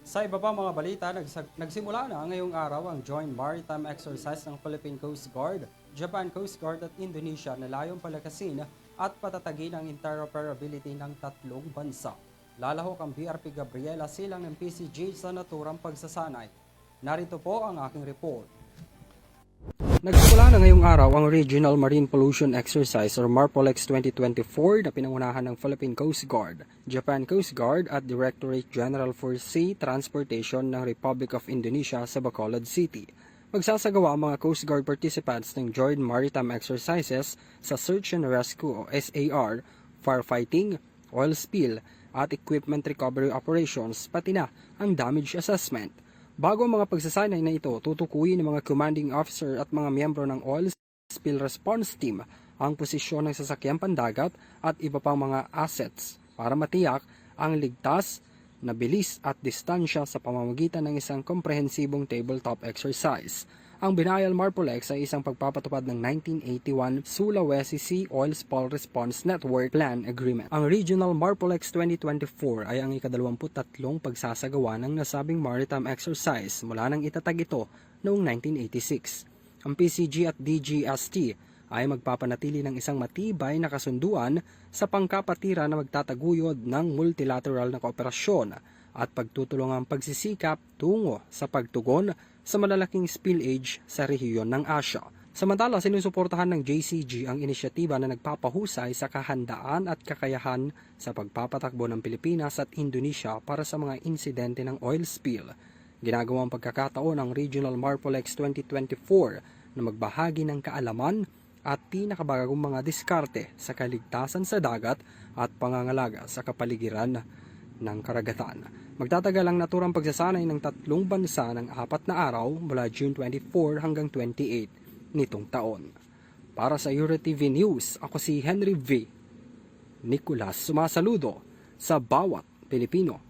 Sa iba pang mga balita, nagsimula na ngayong araw ang Joint Maritime Exercise ng Philippine Coast Guard, Japan Coast Guard at Indonesia na layong palakasin at patatagin ang interoperability ng tatlong bansa. Lalahok ang BRP Gabriela silang ng PCG sa naturang pagsasanay. Narito po ang aking report. Nagsimula na ngayong araw ang Regional Marine Pollution Exercise or MARPOLEX 2024 na pinangunahan ng Philippine Coast Guard, Japan Coast Guard at Directorate General for Sea Transportation ng Republic of Indonesia sa Bacolod City. Magsasagawa ang mga Coast Guard participants ng Joint Maritime Exercises sa Search and Rescue o SAR, firefighting, oil spill at equipment recovery operations pati na ang damage assessment. Bago ang mga pagsasanay na ito, tutukuyin ng mga commanding officer at mga miyembro ng Oil Spill Response Team ang posisyon ng sasakyang pandagat at iba pang mga assets para matiyak ang ligtas na bilis at distansya sa pamamagitan ng isang komprehensibong tabletop exercise. Ang Binayal MARPOLEX ay isang pagpapatupad ng 1981 Sulawesi Sea Oil Spill Response Network Plan Agreement. Ang Regional MARPOLEX 2024 ay ang ika-23 pagsasagawa ng nasabing maritime exercise mula nang itatag ito noong 1986. Ang PCG at DGST ay magpapanatili ng isang matibay na kasunduan sa pangkapatira na magtataguyod ng multilateral na kooperasyon at pagtutulungang pagsisikap tungo sa pagtugon sa malalaking spillage sa rehiyon ng Asia. Samantala, sinusuportahan ng JCG ang inisyatiba na nagpapahusay sa kahandaan at kakayahan sa pagpapatakbo ng Pilipinas at Indonesia para sa mga insidente ng oil spill. Ginagawang pagkakataon ng Regional MARPOLEX 2024 na magbahagi ng kaalaman at pinakabagong mga diskarte sa kaligtasan sa dagat at pangangalaga sa kapaligiran ng karagatan. Magtatagal ang naturang pagsasanay ng tatlong bansa ng 4 na araw mula June 24 hanggang 28 nitong taon. Para sa EuroTV News, ako si Henry V. Nicolas, sumasaludo sa bawat Pilipino.